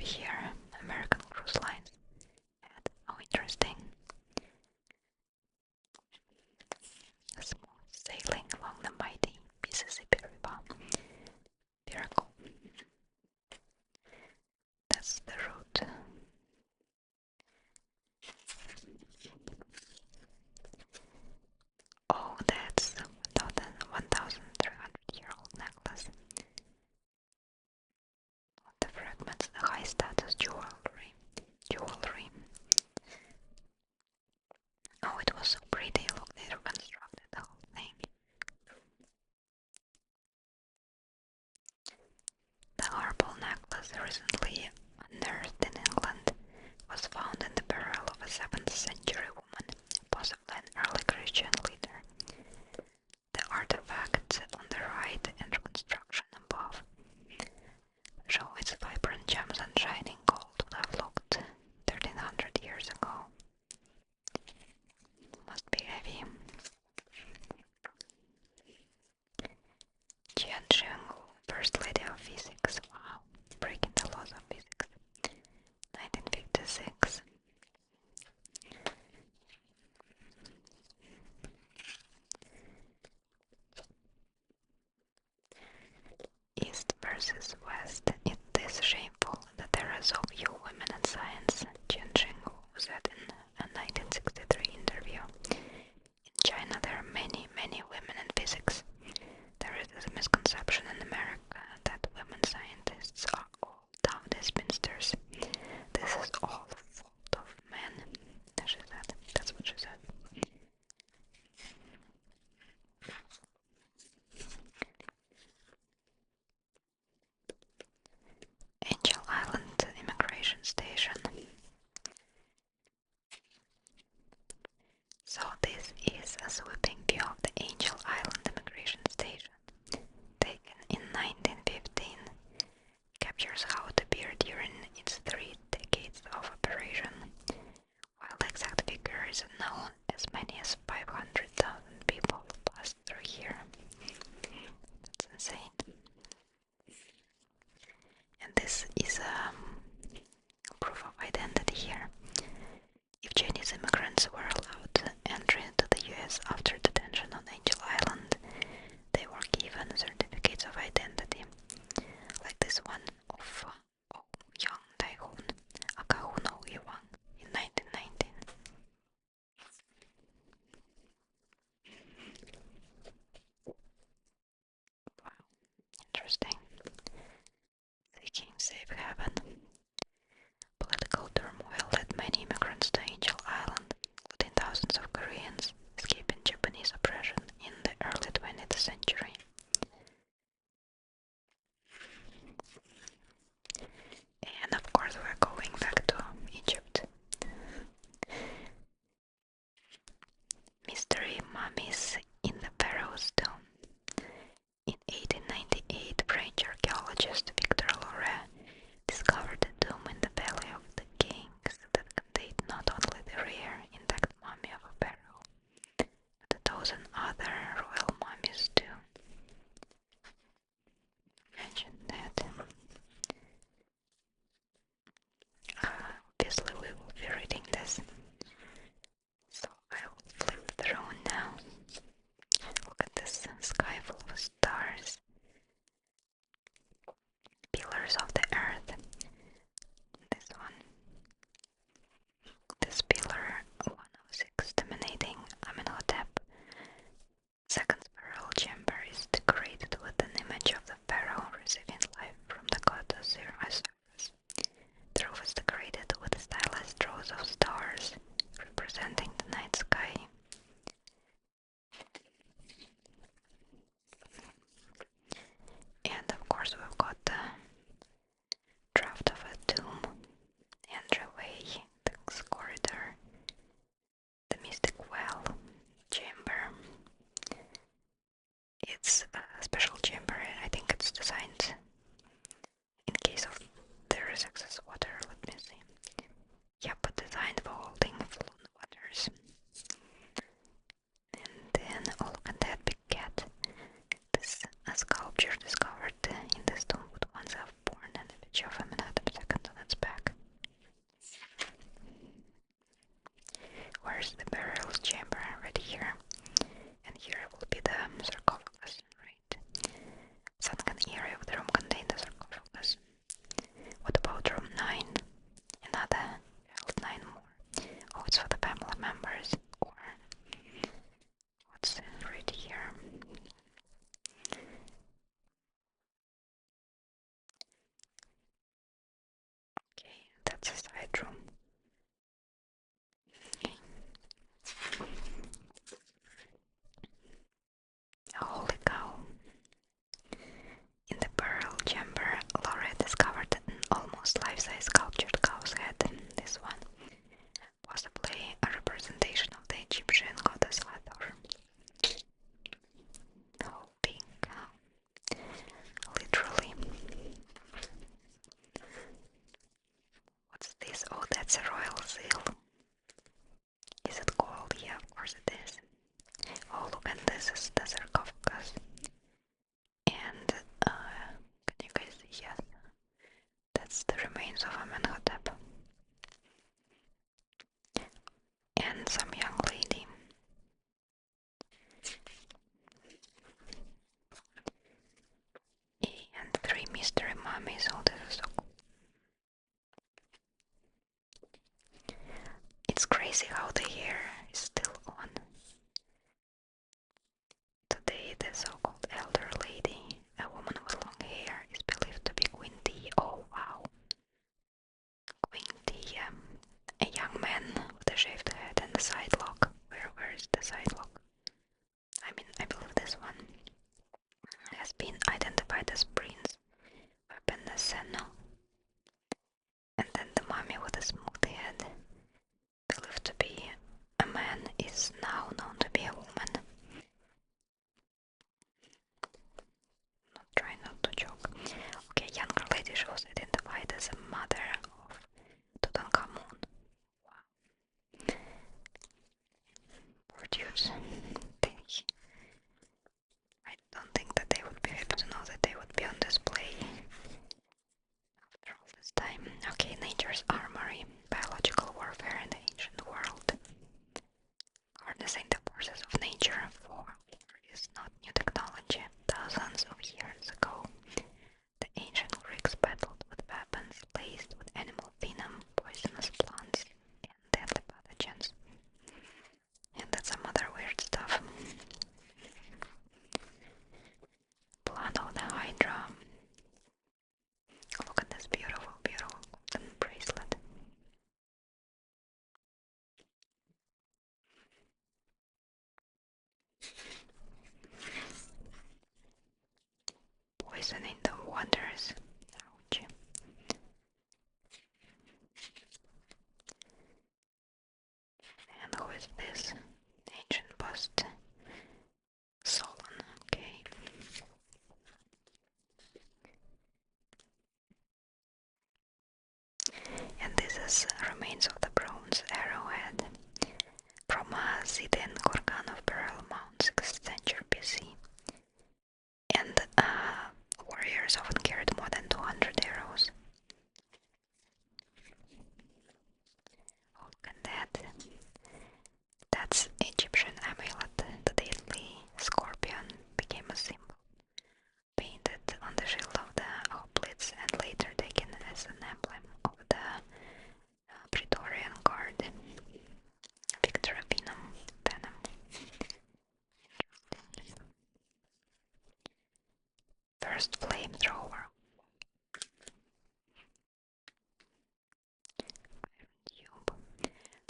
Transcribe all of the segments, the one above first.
here. American Cruise Lines had, oh interesting, smooth sailing along the mighty Mississippi River. Very cool. That's the route. Oh, that's a 1,300-year-old necklace. The fragments, the high status jewelry. Oh, it was so pretty. Look, they reconstructed the whole thing. The Harpal necklace, recently unearthed in England, was found in the burial of a 7th century woman, possibly an early Christian leader. The artifacts on the right and reconstruction above show its vibrant gems and shining gold would have looked 1300 years ago. Must be heavy. Jian Zhenghu, First Lady of Physics. Wow, breaking the laws of physics. 1956. East versus West. It is shameful that there are so few women in science, Jian Zhenghu said in a 1963 interview. In China there are many women in physics. There is a misconception in America that women scientists are all dowdy spinsters. This is all the fault of men, she said. That's what she said. Angel Island Immigration Station. So this is a sweeping view of the Angel Island Immigration Station. Taken in 1915, captures how it appeared during its 3 decades of operation. While the exact figure is unknown, as many as 500,000 people passed through here. That's insane. And this is proof of identity here. If Chinese immigrants were allowed entry into the US after detention on Angel Island, they were given certificates of identity, like this one of Yang Taihun, Akahuno Iwang, in 1919. Wow, interesting. Seeking safe haven. Political turmoil led many immigrants to Angel Island, including thousands of Koreans escaping Japanese oppression in the early 20th century. And of course we're going back to Egypt. Mystery mummies in the Pharaoh's tomb. In 1898, French archaeologist Victor Loret discovered a tomb in the Valley of the Kings that contained not only the rare intact mummy of a pharaoh, but 1,000 other royal mummies too. Imagine that. Obviously we will be reading this, so I will flip through now. Look at this sky full of stars. Pillars of the earth. This one. This pillar 106 dominating Amenhotep. Second spiral chamber is decorated with an image of the pharaoh receiving life from the god Osiris. The roof is decorated with stylized rows of stars representing the night sky. And of course we've got the draft of a tomb, entryway, the corridor, the mystic well, chamber. It's a special chamber. I think it's designed in case of there is excess water. Let me see. Yep, designed for holding flood waters. And then, oh, look at that big cat. This sculpture discovered in this tomb would once have borne an image of Amenhotep II on its It's a side room. Holy cow. In the burial chamber, Laura discovered an almost life-size sculptured cow's head. This one, possibly a representation of the Egyptian goddess Hathor. Holy cow. Literally. What's this? Oh, that's a royal seal. Is it gold? Yeah, of course it is. Oh, look, and this is the sarcophagus. And, can you guys see? Yes. That's the remains of Amenhotep. And some young lady. And 3 mystery mummies. Oh, this is so cool. It's crazy how the hair is still on. Today, the so-called elder lady, a woman with long hair, is believed to be Queen Tea. Oh, wow. Queen Tea, a young man with a shaved head and a side lock. Where is the side lock? I mean, I believe this one has been identified as Prince Wepenneseno. And then the mummy with a smooth head, believed to be a man, is now known to be a woman. Try not to joke. Okay, younger lady, she was identified as a mother of Tutankhamun. Wow. Poor dudes. I don't think that they would be happy to know that they would be on display after all this time. Okay, nature's armory. Biological warfare in the ancient world. Harnessing the forces of nature for war is not new technology. Thousands of years ago, the ancient Greeks battled with weapons laced with animal venom, poisonous plants, and deadly pathogens. And that's some other weird stuff. Blood of the Hydra. Look at this beautiful, beautiful golden bracelet. Poisoning the waters. Ouch. And who is this? Ancient bust. Solon. Okay. And this is remains of the bronze arrowhead from a Scythian kurgan of Burial Mound, 6th century BC. And warriors often carried more than 200 arrows. Oh, look at that. That's Egyptian amulet. The deadly scorpion became a symbol, painted on the shield of the hoplites and later taken as an emblem of the Praetorian Guard. Victor Venom. First flamethrower. Tube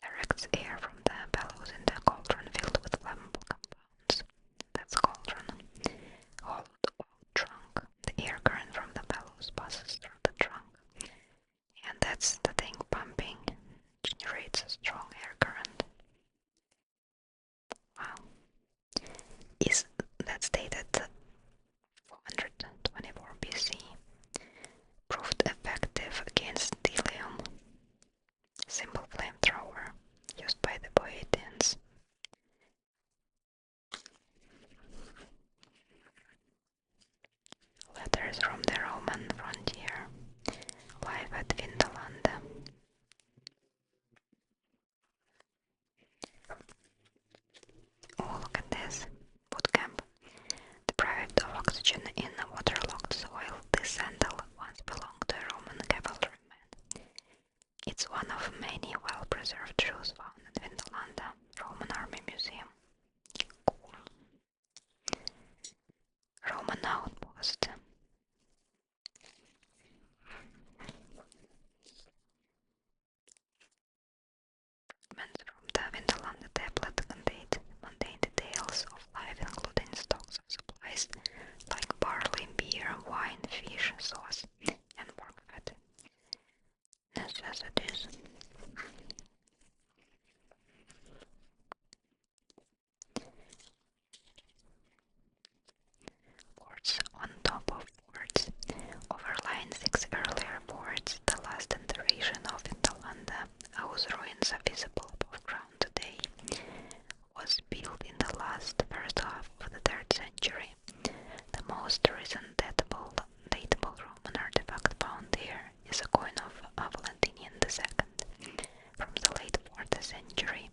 directs air from the bellows into a cauldron filled with flammable compounds. That's cauldron. Hollowed out trunk. The air current from the bellows passes through the trunk. And that's the thing pumping. Generates a strong air current. Wow. That's dated 424 BC. Proved effective against helium. Simple flamethrower used by the Boeotians. Letters from the Roman frontier. Live at Vindolanda. Oh, look at this. Bootcamp. Deprived of oxygen in waterlogged soil, this sandal once belonged to a Roman cavalryman. It's one of many well-preserved shoes found at Vindolanda Roman Army Museum. Cool. Roman outpost. Yes, yes it is. Forts on top of forts. Overlying 6 earlier forts, the last iteration of Atalanta, whose ruins are visible above ground today, was built in the first half of the 3rd century. The most recent datable Roman artifact found here is a coin of Valentinian II from the late 4th century,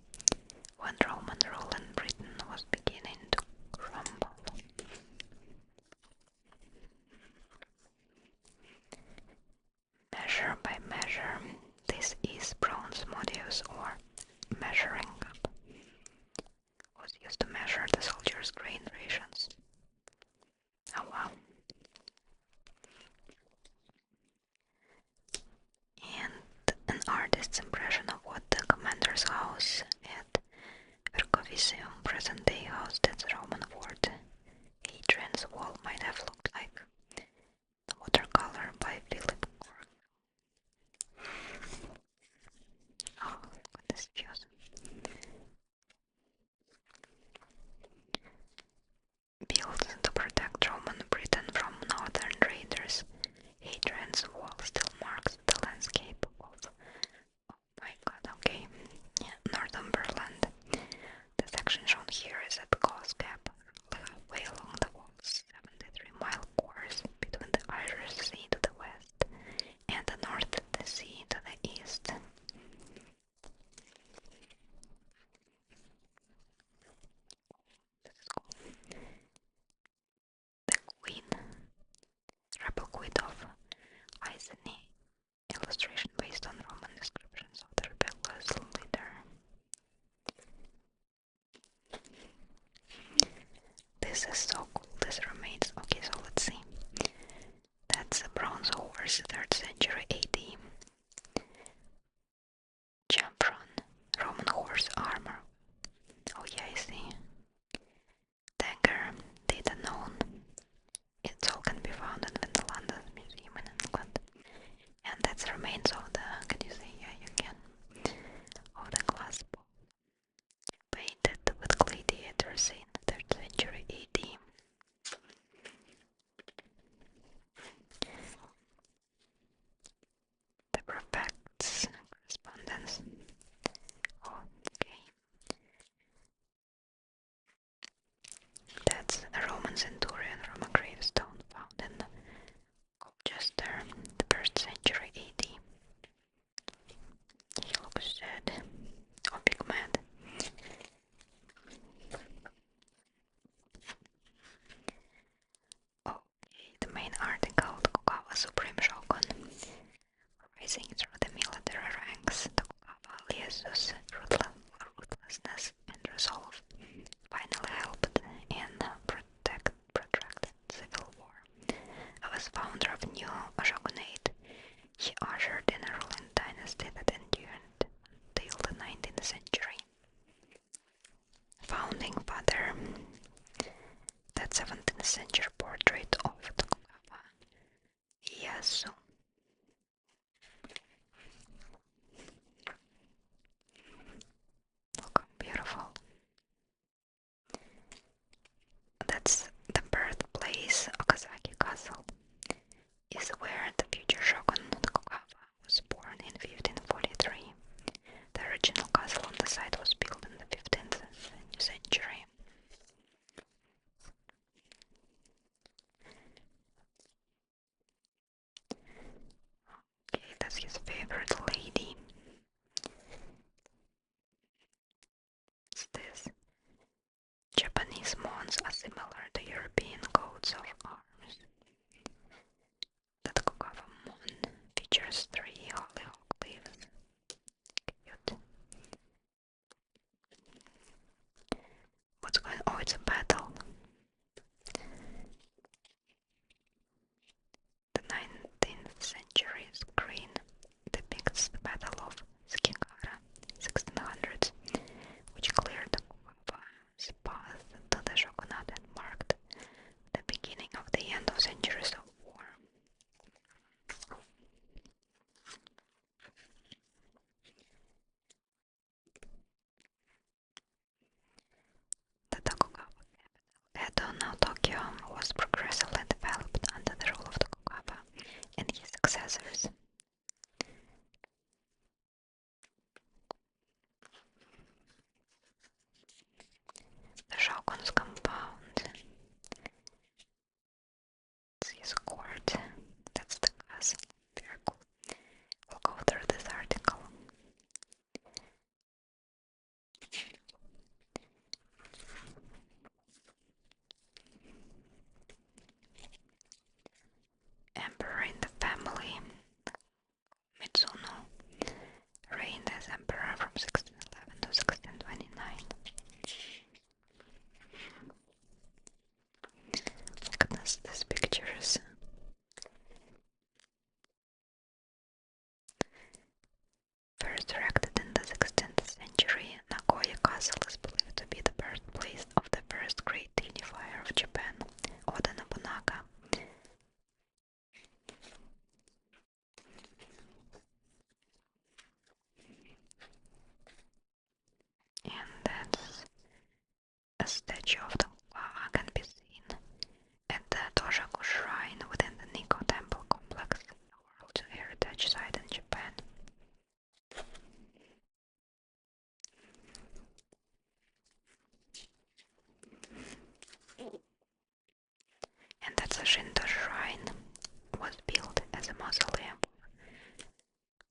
when Roman rule in Britain was beginning to crumble. Measure by measure. This is bronze modius, or measuring cup, was used to measure the soldiers' grain rations. Oh wow. And an artist's impression of what the commander's house at Vercovisium, present-day house that's Roman fort, Hadrian's wall might have looked like. Watercolor by Philip Cork. Oh, look at this views. Built to protect Roman Britain from northern raiders, Hadrian's wall still marks the landscape of, oh my god, okay, yeah, Northumberland. The section shown here is at Cause Gap,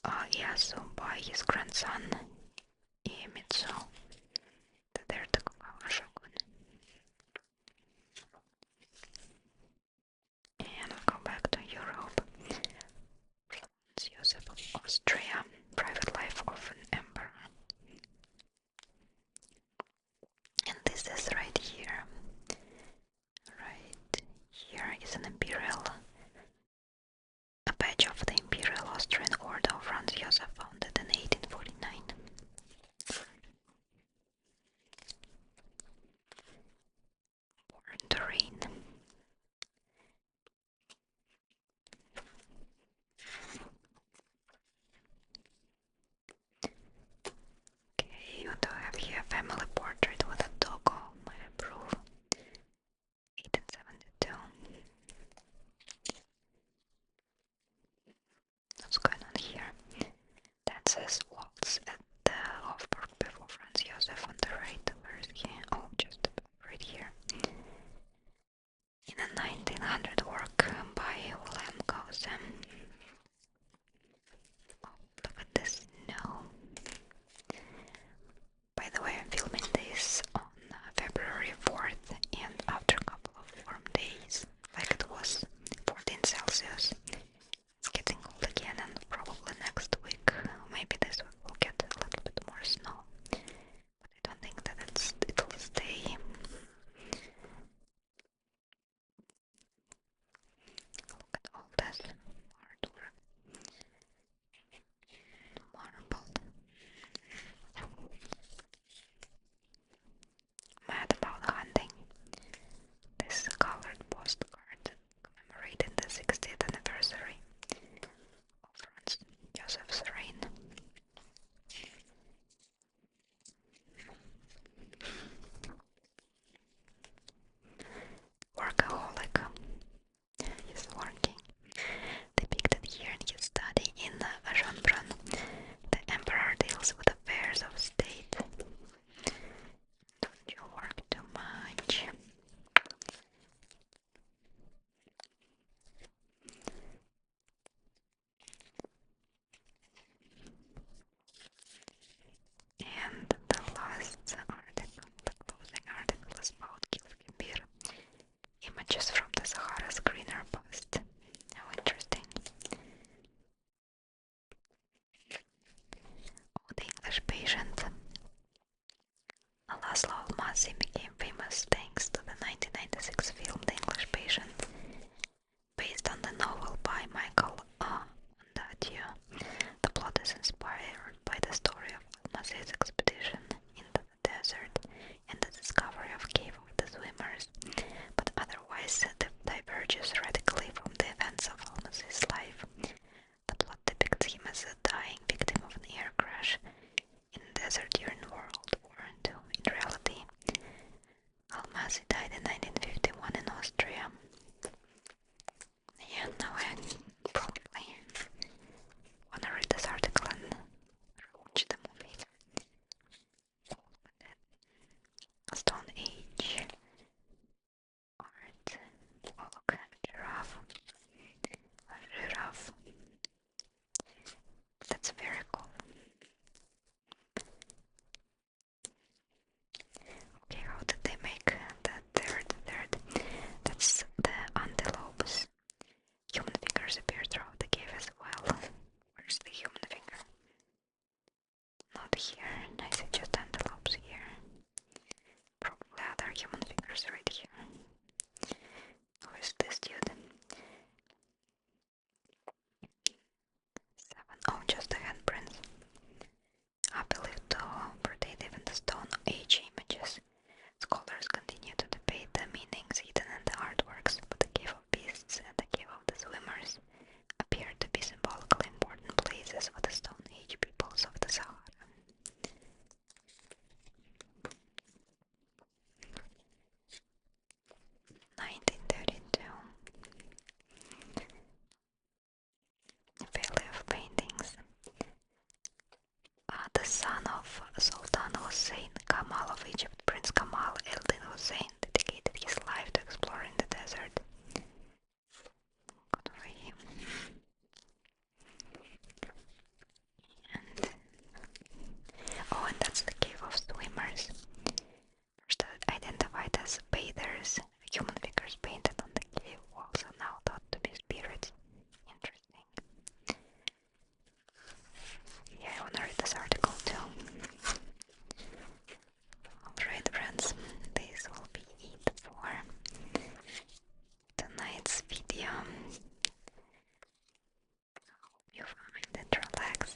Ieyasu by his grandson Iemitsu, the third Tokugawa shogun. And we go back to Europe. Franz Joseph of Austria, private life of an emperor. And this is right here. Right here is an imperial, a badge of the Imperial Austrian Order of Franz Joseph, founded in 1849.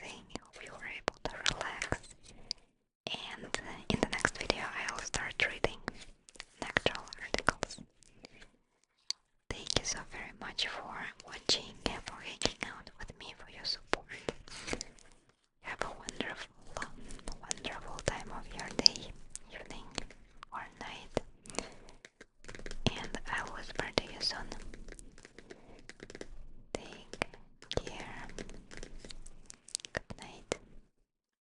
relaxing. Hope you were able to relax. And in the next video, I'll start reading actual articles. Thank you so very much for watching and for hanging out with me, for your support.